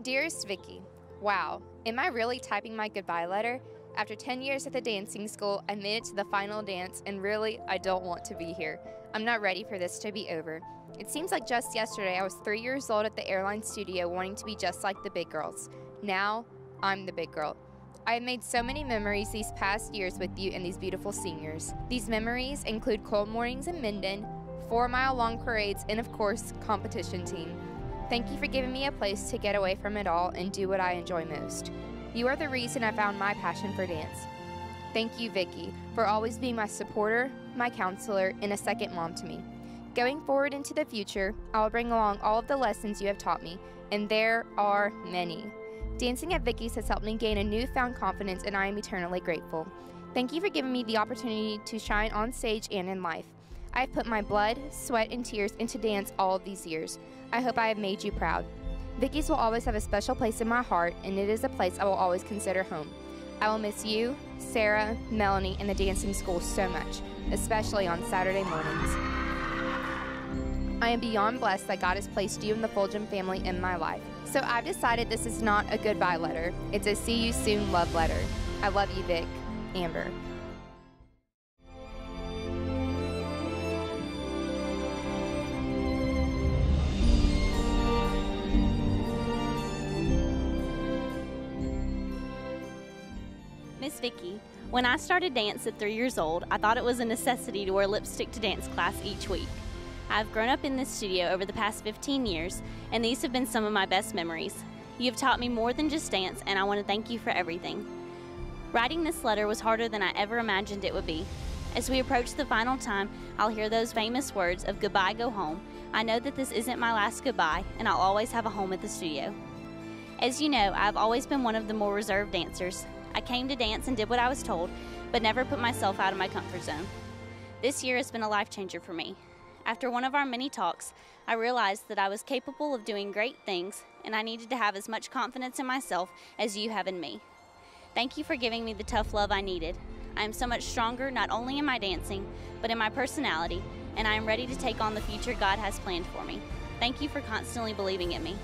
Dearest Vicki, wow, am I really typing my goodbye letter? After 10 years at the dancing school, I made it to the final dance, and really, I don't want to be here. I'm not ready for this to be over. It seems like just yesterday I was 3 years old at the airline studio wanting to be just like the big girls. Now, I'm the big girl. I have made so many memories these past years with you and these beautiful seniors. These memories include cold mornings in Minden, 4-mile-long parades, and of course, competition team. Thank you for giving me a place to get away from it all and do what I enjoy most. You are the reason I found my passion for dance. Thank you, Vicki, for always being my supporter, my counselor, and a second mom to me. Going forward into the future, I will bring along all of the lessons you have taught me, and there are many. Dancing at Vicki's has helped me gain a newfound confidence, and I am eternally grateful. Thank you for giving me the opportunity to shine on stage and in life. I have put my blood, sweat, and tears into dance all of these years. I hope I have made you proud. Vicki's will always have a special place in my heart, and it is a place I will always consider home. I will miss you, Sara, Melanie, and the dancing school so much, especially on Saturday mornings. I am beyond blessed that God has placed you and the Fulgham family in my life. So I've decided this is not a goodbye letter. It's a see you soon love letter. I love you, Vic. Amber. Miss Vicki, when I started dance at 3 years old, I thought it was a necessity to wear lipstick to dance class each week. I've grown up in this studio over the past 15 years, and these have been some of my best memories. You have taught me more than just dance, and I want to thank you for everything. Writing this letter was harder than I ever imagined it would be. As we approach the final time, I'll hear those famous words of goodbye, go home. I know that this isn't my last goodbye, and I'll always have a home at the studio. As you know, I've always been one of the more reserved dancers. I came to dance and did what I was told, but never put myself out of my comfort zone. This year has been a life changer for me. After one of our many talks, I realized that I was capable of doing great things, and I needed to have as much confidence in myself as you have in me. Thank you for giving me the tough love I needed. I am so much stronger not only in my dancing, but in my personality, and I am ready to take on the future God has planned for me. Thank you for constantly believing in me.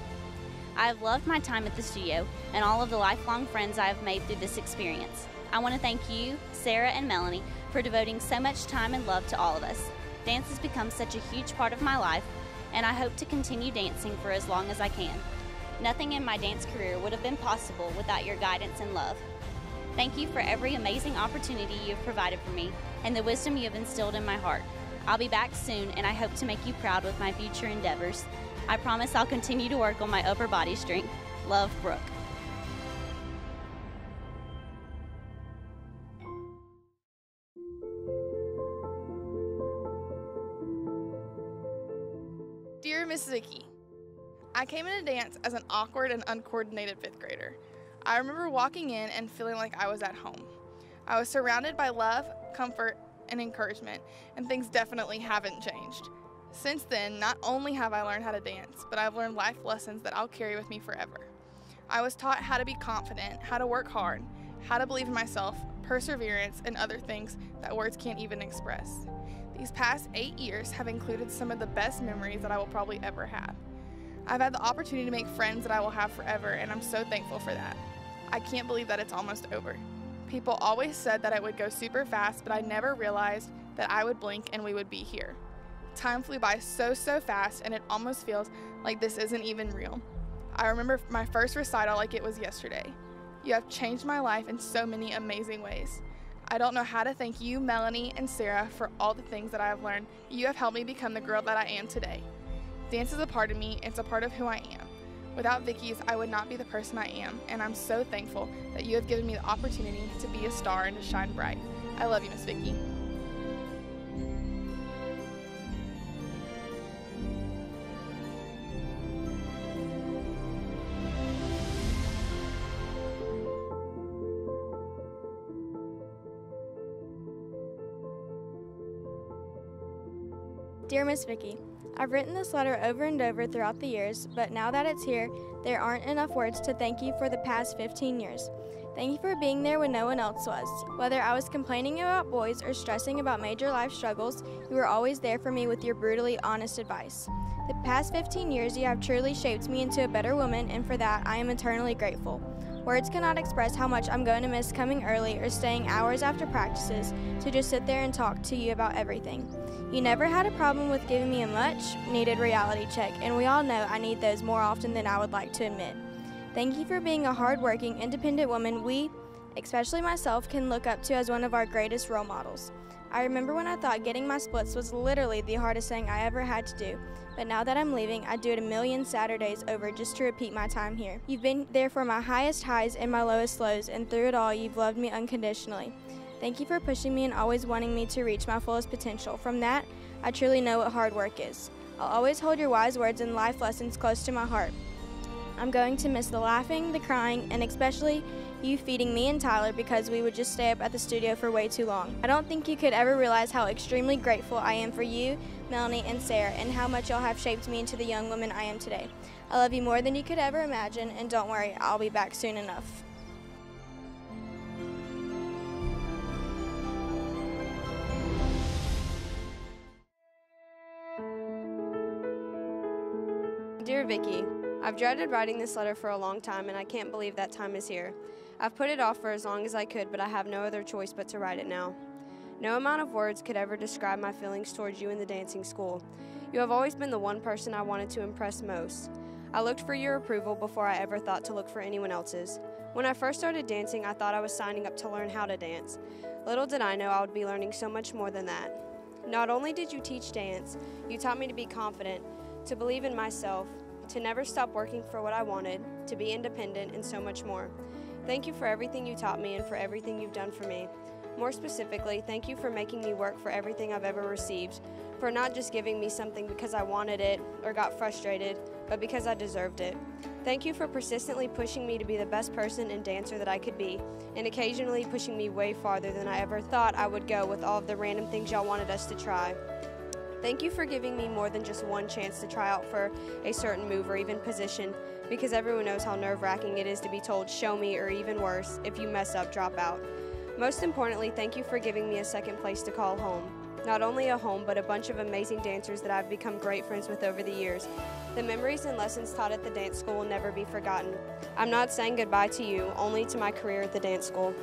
I have loved my time at the studio and all of the lifelong friends I have made through this experience. I want to thank you, Sara, and Melanie for devoting so much time and love to all of us. Dance has become such a huge part of my life, and I hope to continue dancing for as long as I can. Nothing in my dance career would have been possible without your guidance and love. Thank you for every amazing opportunity you have provided for me and the wisdom you have instilled in my heart. I'll be back soon, and I hope to make you proud with my future endeavors. I promise I'll continue to work on my upper body strength. Love, Brooke. Dear Miss Vicki, I came into dance as an awkward and uncoordinated 5th grader. I remember walking in and feeling like I was at home. I was surrounded by love, comfort, and encouragement, and things definitely haven't changed. Since then, not only have I learned how to dance, but I've learned life lessons that I'll carry with me forever. I was taught how to be confident, how to work hard, how to believe in myself, perseverance, and other things that words can't even express. These past 8 years have included some of the best memories that I will probably ever have. I've had the opportunity to make friends that I will have forever, and I'm so thankful for that. I can't believe that it's almost over. People always said that it would go super fast, but I never realized that I would blink and we would be here. Time flew by so fast, and it almost feels like this isn't even real. I remember my first recital like it was yesterday. You have changed my life in so many amazing ways. I don't know how to thank you, Melanie, and Sara for all the things that I have learned. You have helped me become the girl that I am today. Dance is a part of me, it's a part of who I am. Without Vicki's, I would not be the person I am, and I'm so thankful that you have given me the opportunity to be a star and to shine bright. I love you, Miss Vicki. Dear Miss Vicki, I've written this letter over and over throughout the years, but now that it's here, there aren't enough words to thank you for the past 15 years. Thank you for being there when no one else was. Whether I was complaining about boys or stressing about major life struggles, you were always there for me with your brutally honest advice. The past 15 years, you have truly shaped me into a better woman, and for that, I am eternally grateful. Words cannot express how much I'm going to miss coming early or staying hours after practices to just sit there and talk to you about everything. You never had a problem with giving me a much-needed reality check, and we all know I need those more often than I would like to admit. Thank you for being a hard-working, independent woman we, especially myself, can look up to as one of our greatest role models. I remember when I thought getting my splits was literally the hardest thing I ever had to do, but now that I'm leaving, I do it a million Saturdays over just to repeat my time here. You've been there for my highest highs and my lowest lows, and through it all, you've loved me unconditionally. Thank you for pushing me and always wanting me to reach my fullest potential. From that, I truly know what hard work is. I'll always hold your wise words and life lessons close to my heart. I'm going to miss the laughing, the crying, and especially you feeding me and Tyler because we would just stay up at the studio for way too long. I don't think you could ever realize how extremely grateful I am for you, Melanie, and Sara, and how much y'all have shaped me into the young woman I am today. I love you more than you could ever imagine, and don't worry, I'll be back soon enough. Dear Vicki, I've dreaded writing this letter for a long time, and I can't believe that time is here. I've put it off for as long as I could, but I have no other choice but to write it now. No amount of words could ever describe my feelings towards you in the dancing school. You have always been the one person I wanted to impress most. I looked for your approval before I ever thought to look for anyone else's. When I first started dancing, I thought I was signing up to learn how to dance. Little did I know I would be learning so much more than that. Not only did you teach dance, you taught me to be confident, to believe in myself, to never stop working for what I wanted, to be independent, and so much more. Thank you for everything you taught me and for everything you've done for me. More specifically, thank you for making me work for everything I've ever received, for not just giving me something because I wanted it or got frustrated, but because I deserved it. Thank you for persistently pushing me to be the best person and dancer that I could be, and occasionally pushing me way farther than I ever thought I would go with all of the random things y'all wanted us to try. Thank you for giving me more than just one chance to try out for a certain move or even position, because everyone knows how nerve-wracking it is to be told, show me, or even worse, if you mess up, drop out. Most importantly, thank you for giving me a second place to call home. Not only a home, but a bunch of amazing dancers that I've become great friends with over the years. The memories and lessons taught at the dance school will never be forgotten. I'm not saying goodbye to you, only to my career at the dance school.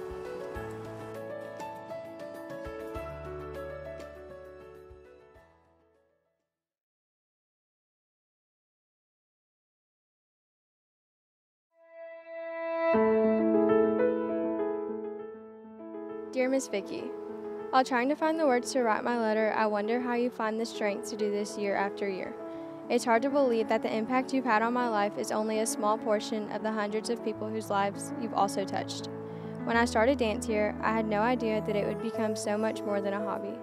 Dear Miss Vicki, while trying to find the words to write my letter, I wonder how you find the strength to do this year after year. It's hard to believe that the impact you've had on my life is only a small portion of the hundreds of people whose lives you've also touched. When I started dance here, I had no idea that it would become so much more than a hobby.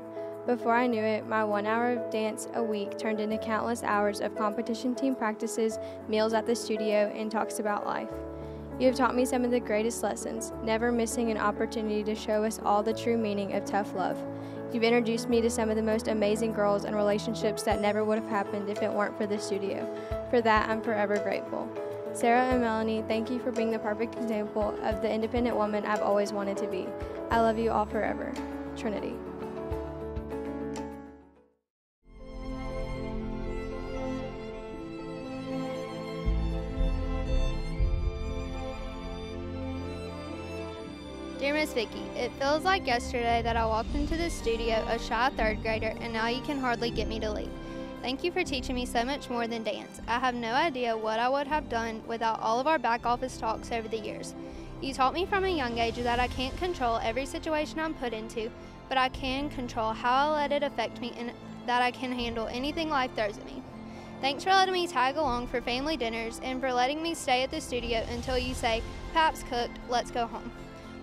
Before I knew it, my 1 hour of dance a week turned into countless hours of competition team practices, meals at the studio, and talks about life. You have taught me some of the greatest lessons, never missing an opportunity to show us all the true meaning of tough love. You've introduced me to some of the most amazing girls and relationships that never would have happened if it weren't for the studio. For that, I'm forever grateful. Sara and Melanie, thank you for being the perfect example of the independent woman I've always wanted to be. I love you all forever. Trinity. Dear Miss Vicki, it feels like yesterday that I walked into the studio a shy third grader, and now you can hardly get me to leave. Thank you for teaching me so much more than dance. I have no idea what I would have done without all of our back office talks over the years. You taught me from a young age that I can't control every situation I'm put into, but I can control how I let it affect me and that I can handle anything life throws at me. Thanks for letting me tag along for family dinners and for letting me stay at the studio until you say, Pap's cooked, let's go home.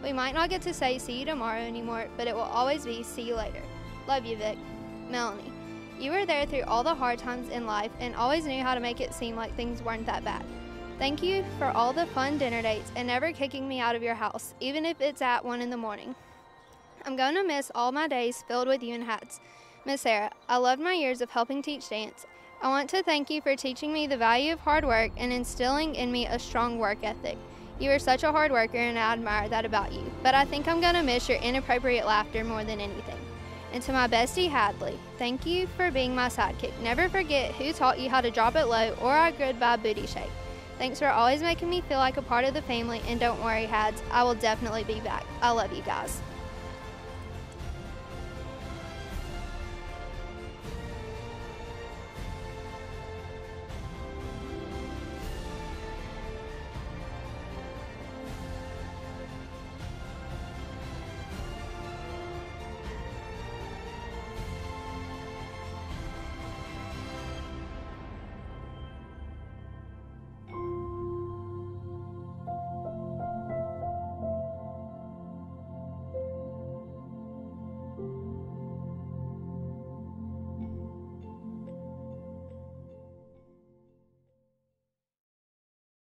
We might not get to say see you tomorrow anymore, but it will always be see you later. Love you, Vic. Melanie, you were there through all the hard times in life and always knew how to make it seem like things weren't that bad. Thank you for all the fun dinner dates and never kicking me out of your house, even if it's at 1 in the morning. I'm going to miss all my days filled with you and hats. Miss Sara, I loved my years of helping teach dance. I want to thank you for teaching me the value of hard work and instilling in me a strong work ethic. You are such a hard worker and I admire that about you, but I think I'm going to miss your inappropriate laughter more than anything. And to my bestie Hadley, thank you for being my sidekick. Never forget who taught you how to drop it low or our goodbye booty shake. Thanks for always making me feel like a part of the family, and don't worry, Hads, I will definitely be back. I love you guys.